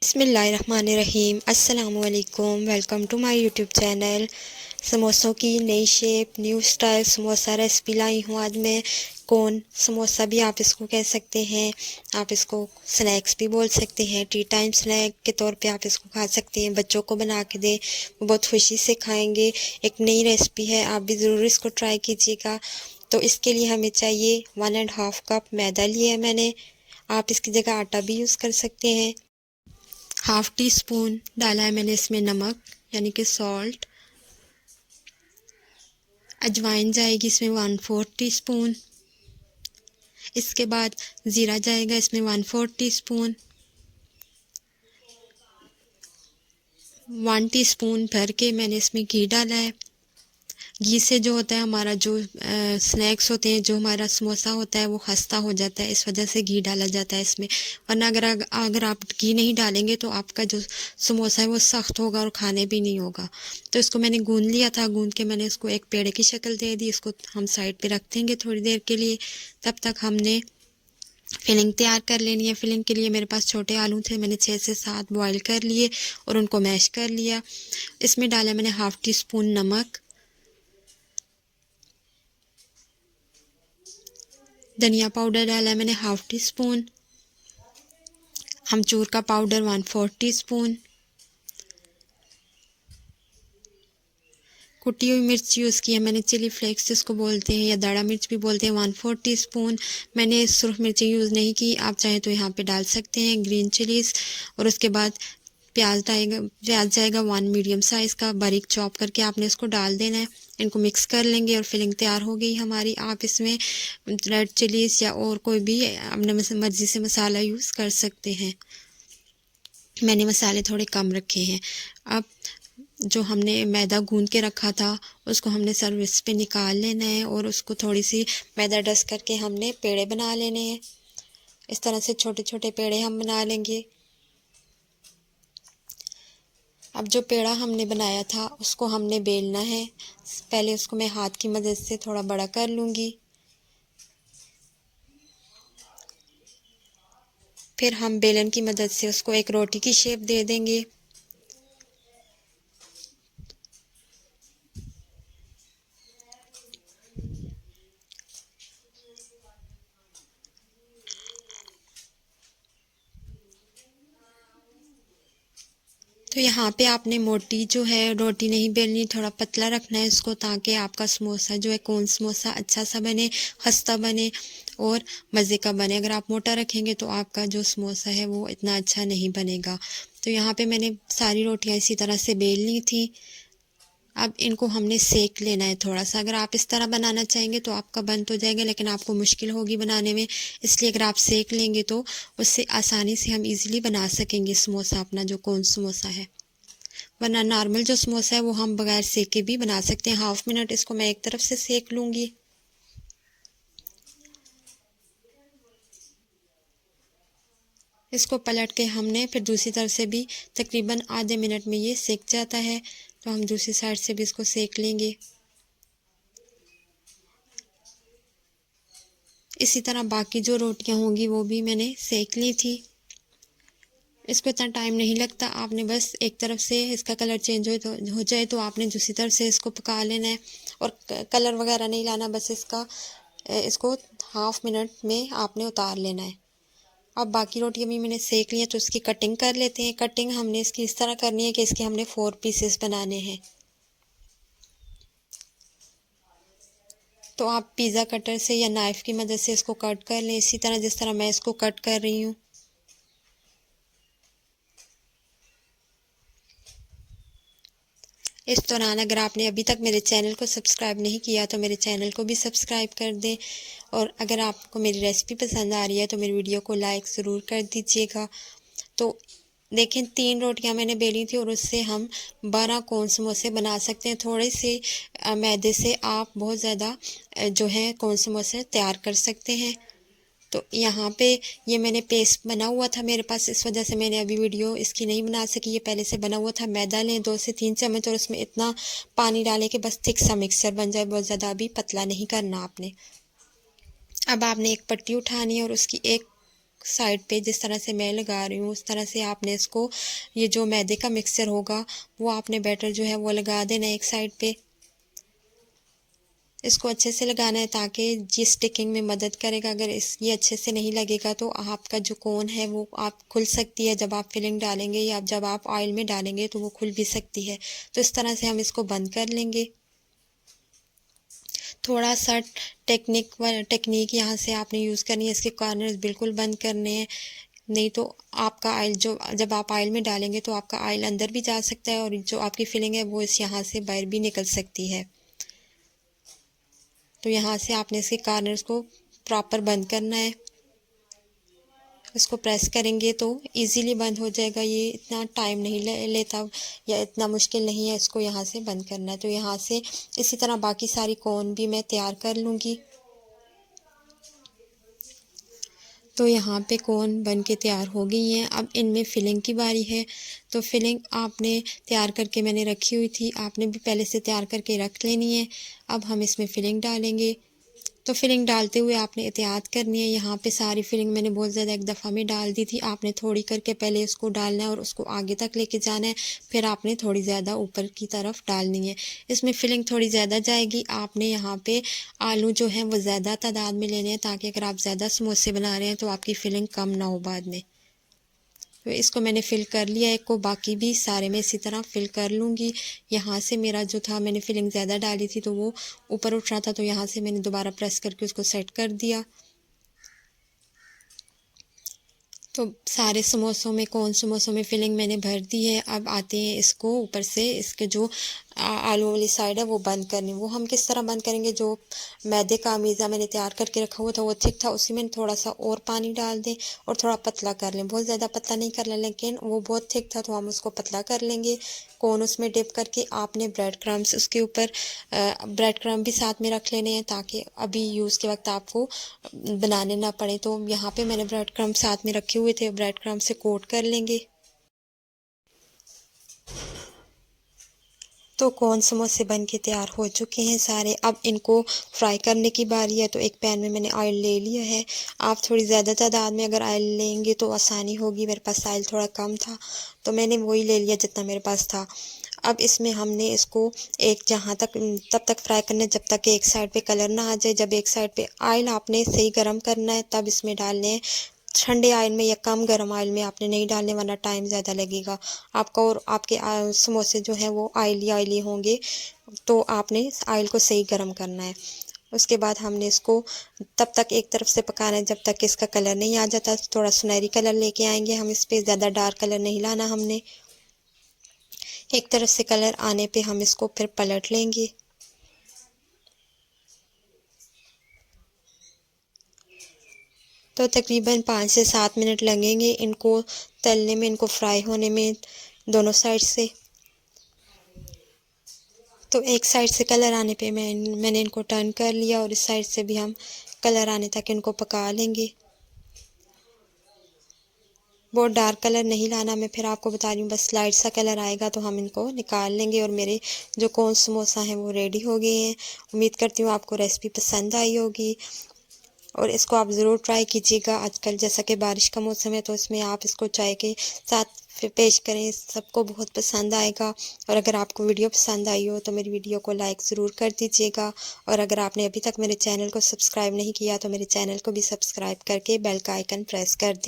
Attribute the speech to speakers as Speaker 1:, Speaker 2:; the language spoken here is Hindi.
Speaker 1: बिस्मिल्लाहिर्रहमानिर्रहीम। अस्सलामुअलैकुम। Welcome to my YouTube channel. समोसों की नई shape, new style samosa recipe लाई हूँ आज मैं। कोन समोसा भी आप इसको कह सकते हैं। आप इसको स्नैक्स भी बोल सकते हैं। टी टाइम स्नैक के तौर पे आप इसको खा सकते हैं। बच्चों को बना के दें, वो बहुत खुशी से खाएंगे। एक नई रेसिपी है, आप भी ज़रूर इसको ट्राई कीजिएगा। तो इसके लिए हमें चाहिए 1.5 कप मैदा लिया है मैंने। आप इसकी जगह आटा भी यूज़ कर सकते हैं। हाफ़ टी स्पून डाला है मैंने इसमें नमक, यानी कि सॉल्ट। अजवाइन जाएगी इसमें 1/4 टीस्पून। इसके बाद ज़ीरा जाएगा इसमें 1/4 टीस्पून। 1 टीस्पून भर के मैंने इसमें घी डाला है। घी से जो होता है हमारा जो स्नैक्स होते हैं, जो हमारा समोसा होता है वो खस्ता हो जाता है, इस वजह से घी डाला जाता है इसमें। वरना अगर आप घी नहीं डालेंगे तो आपका जो समोसा है वो सख्त होगा और खाने भी नहीं होगा। तो इसको मैंने गूंद लिया था। गूंद के मैंने इसको एक पेड़े की शक्ल दे दी। इसको हम साइड पे रख देंगे थोड़ी देर के लिए। तब तक हमने फिलिंग तैयार कर लेनी है। फिलिंग के लिए मेरे पास छोटे आलू थे, मैंने 6 से 7 बॉयल कर लिए और उनको मैश कर लिया। इसमें डाला मैंने हाफ़ टी स्पून नमक, धनिया पाउडर डाला है मैंने हाफ़ टी स्पून, अमचूर का पाउडर 1/4 टीस्पून, कुटी हुई मिर्च यूज़ की है मैंने, चिली फ्लेक्स जिसको बोलते हैं या दाड़ा मिर्च भी बोलते हैं, 1/4 टीस्पून। मैंने सुरख मिर्ची यूज़ नहीं की, आप चाहें तो यहाँ पे डाल सकते हैं ग्रीन चिलीज़। और उसके बाद प्याज जाएगा 1 मीडियम साइज़ का, बारीक चॉप करके आपने इसको डाल देना है। इनको मिक्स कर लेंगे और फिलिंग तैयार हो गई हमारी। आप इसमें रेड चिलीज़ या और कोई भी अपने मर्ज़ी से मसाला यूज़ कर सकते हैं। मैंने मसाले थोड़े कम रखे हैं। अब जो हमने मैदा गूंद के रखा था उसको हमने सर्विस पे निकाल लेना है और उसको थोड़ी सी मैदा डस्ट करके हमने पेड़े बना लेने हैं। इस तरह से छोटे छोटे पेड़े हम बना लेंगे। अब जो पेड़ा हमने बनाया था उसको हमने बेलना है। पहले उसको मैं हाथ की मदद से थोड़ा बड़ा कर लूँगी, फिर हम बेलन की मदद से उसको एक रोटी की शेप दे देंगे। तो यहाँ पे आपने मोटी जो है रोटी नहीं बेलनी, थोड़ा पतला रखना है इसको, ताकि आपका समोसा जो है कोन समोसा अच्छा सा बने, खस्ता बने और मज़े का बने। अगर आप मोटा रखेंगे तो आपका जो समोसा है वो इतना अच्छा नहीं बनेगा। तो यहाँ पे मैंने सारी रोटियाँ इसी तरह से बेल ली थी। अब इनको हमने सेक लेना है थोड़ा सा। अगर आप इस तरह बनाना चाहेंगे तो आपका बन तो जाएगा, लेकिन आपको मुश्किल होगी बनाने में। इसलिए अगर आप सेक लेंगे तो उससे आसानी से हम इजीली बना सकेंगे समोसा, अपना जो कोन समोसा है। वरना नॉर्मल जो समोसा है वो हम बगैर सेके भी बना सकते हैं। 1/2 मिनट इसको मैं एक तरफ से सेक लूँगी। इसको पलट के हमने फिर दूसरी तरफ से भी तकरीबन आधे मिनट में ये सेक जाता है, तो हम दूसरी साइड से भी इसको सेक लेंगे। इसी तरह बाकी जो रोटियां होंगी वो भी मैंने सेक ली थी। इसको इतना टाइम नहीं लगता, आपने बस एक तरफ से इसका कलर चेंज हो जाए तो आपने दूसरी तरफ से इसको पका लेना है। और कलर वगैरह नहीं लाना, बस इसको 1/2 मिनट में आपने उतार लेना है। अब बाकी रोटियां भी मैंने सेक ली है, तो इसकी कटिंग कर लेते हैं। कटिंग हमने इसकी इस तरह करनी है कि इसके हमने 4 पीसेस बनाने हैं। तो आप पिज़्ज़ा कटर से या नाइफ़ की मदद से इसको कट कर लें, इसी तरह जिस तरह मैं इसको कट कर रही हूँ। इस दौरान अगर आपने अभी तक मेरे चैनल को सब्सक्राइब नहीं किया तो मेरे चैनल को भी सब्सक्राइब कर दें। और अगर आपको मेरी रेसिपी पसंद आ रही है तो मेरी वीडियो को लाइक ज़रूर कर दीजिएगा। तो देखें, 3 रोटियां मैंने बेली थी और उससे हम 12 कोन समोसे बना सकते हैं। थोड़े से मैदे से आप बहुत ज़्यादा जो है कोन समोसे तैयार कर सकते हैं। तो यहाँ पे ये मैंने पेस्ट बना हुआ था मेरे पास, इस वजह से मैंने अभी वीडियो इसकी नहीं बना सकी। ये पहले से बना हुआ था। मैदा लें 2 से 3 चम्मच और उसमें इतना पानी डालें कि बस थिक सा मिक्सचर बन जाए, बहुत ज़्यादा भी पतला नहीं करना आपने। अब आपने एक पट्टी उठानी है और उसकी एक साइड पे जिस तरह से मैं लगा रही हूँ उस तरह से आपने इसको, ये जो मैदे का मिक्सचर होगा वो आपने बैटर जो है वो लगा देना एक साइड पे। इसको अच्छे से लगाना है ताकि ये स्टिकिंग में मदद करेगा। अगर ये अच्छे से नहीं लगेगा तो आपका जो कोन है वो आप खुल सकती है जब आप फिलिंग डालेंगे, या जब आप ऑयल में डालेंगे तो वो खुल भी सकती है। तो इस तरह से हम इसको बंद कर लेंगे। थोड़ा सा टेक्निक यहाँ से आपने यूज़ करनी है, इसके कॉर्नर्स बिल्कुल बंद करने हैं, नहीं तो आपका ऑयल जो जब आप ऑयल में डालेंगे तो आपका ऑयल अंदर भी जा सकता है और जो आपकी फिलिंग है वो इस यहाँ से बाहर भी निकल सकती है। तो यहाँ से आपने इसके कॉर्नर्स को प्रॉपर बंद करना है। इसको प्रेस करेंगे तो इजीली बंद हो जाएगा, ये इतना टाइम नहीं लेता या इतना मुश्किल नहीं है इसको यहाँ से बंद करना है। तो यहाँ से इसी तरह बाकी सारी कोन भी मैं तैयार कर लूँगी। तो यहाँ पे कोन बन के तैयार हो गई हैं। अब इनमें फिलिंग की बारी है। तो फिलिंग आपने तैयार करके मैंने रखी हुई थी, आपने भी पहले से तैयार करके रख लेनी है। अब हम इसमें फिलिंग डालेंगे। तो फिलिंग डालते हुए आपने एहतियात करनी है। यहाँ पे सारी फिलिंग मैंने बहुत ज़्यादा एक दफ़ा में डाल दी थी, आपने थोड़ी करके पहले उसको डालना है और उसको आगे तक लेके जाना है, फिर आपने थोड़ी ज़्यादा ऊपर की तरफ डालनी है। इसमें फिलिंग थोड़ी ज़्यादा जाएगी। आपने यहाँ पे आलू जो हैं वो ज़्यादा तादाद में लेने हैं ताकि अगर आप ज़्यादा समोसे बना रहे हैं तो आपकी फिलिंग कम ना हो बाद में। तो इसको मैंने फ़िल कर लिया है, को बाकी भी सारे में इसी तरह फ़िल कर लूँगी। यहाँ से मेरा जो था मैंने फिलिंग ज़्यादा डाली थी तो वो ऊपर उठ रहा था, तो यहाँ से मैंने दोबारा प्रेस करके उसको सेट कर दिया। तो सारे समोसों में, कौन समोसों में फिलिंग मैंने भर दी है। अब आते हैं इसको ऊपर से इसके जो आलू वाली साइड है वो बंद करनी। वो हम किस तरह बंद करेंगे, जो मैदे का मीज़ा मैंने तैयार करके रखा हुआ था वो थिक था, उसी में थोड़ा सा और पानी डाल दें और थोड़ा पतला कर लें। बहुत ज़्यादा पतला नहीं कर लें, लेकिन वो बहुत थिक था तो हम उसको पतला कर लेंगे। कोन उसमें डिप करके आपने ब्रेड क्रम्स उसके ऊपर ब्रेड क्रम्ब भी साथ में रख लेने हैं ताकि अभी यूज़ के वक्त आपको बनाने ना पड़े। तो यहाँ पे मैंने ब्रेड क्रम्ब साथ में रखे हुए थे, ब्रेड क्रम्ब से कोट कर लेंगे। तो कौन समोसे बन के तैयार हो चुके हैं सारे। अब इनको फ्राई करने की बारी है। तो एक पैन में मैंने ऑयल ले लिया है। आप थोड़ी ज़्यादा तादाद में अगर ऑयल लेंगे तो आसानी होगी। मेरे पास ऑयल थोड़ा कम था तो मैंने वही ले लिया जितना मेरे पास था। अब इसमें हमने इसको जहाँ तक तब तक फ्राई करना है जब तक एक साइड पे कलर ना आ जाए। जब एक साइड पे ऑयल आपने सही गर्म करना है तब इसमें डालने हैं। ठंडे ऑयल में या कम गर्म ऑयल में आपने नहीं डालने, वरना टाइम ज़्यादा लगेगा आपका और आपके समोसे जो हैं वो ऑयली ऑयली होंगे। तो आपने ऑयल को सही गर्म करना है। उसके बाद हमने इसको तब तक एक तरफ से पकाना है जब तक इसका कलर नहीं आ जाता। थोड़ा सुनहरी कलर लेके आएंगे हम, इस पर ज़्यादा डार्क कलर नहीं लाना हमने। एक तरफ से कलर आने पे हम इसको फिर पलट लेंगे। तो तकरीबन 5 से 7 मिनट लगेंगे इनको तलने में, इनको फ्राई होने में दोनों साइड से। तो एक साइड से कलर आने पे मैंने इनको टर्न कर लिया और इस साइड से भी हम कलर आने तक इनको पका लेंगे। बहुत डार्क कलर नहीं लाना, मैं फिर आपको बता रही हूँ। बस लाइट सा कलर आएगा तो हम इनको निकाल लेंगे। और मेरे जो कौन समोसा हैं वो रेडी हो गए हैं। उम्मीद करती हूँ आपको रेसिपी पसंद आई होगी और इसको आप ज़रूर ट्राई कीजिएगा। आजकल जैसा कि बारिश का मौसम है तो इसमें आप इसको चाय के साथ पेश करें, सबको बहुत पसंद आएगा। और अगर आपको वीडियो पसंद आई हो तो मेरी वीडियो को लाइक ज़रूर कर दीजिएगा। और अगर आपने अभी तक मेरे चैनल को सब्सक्राइब नहीं किया तो मेरे चैनल को भी सब्सक्राइब करके बेल का आइकन प्रेस कर दें।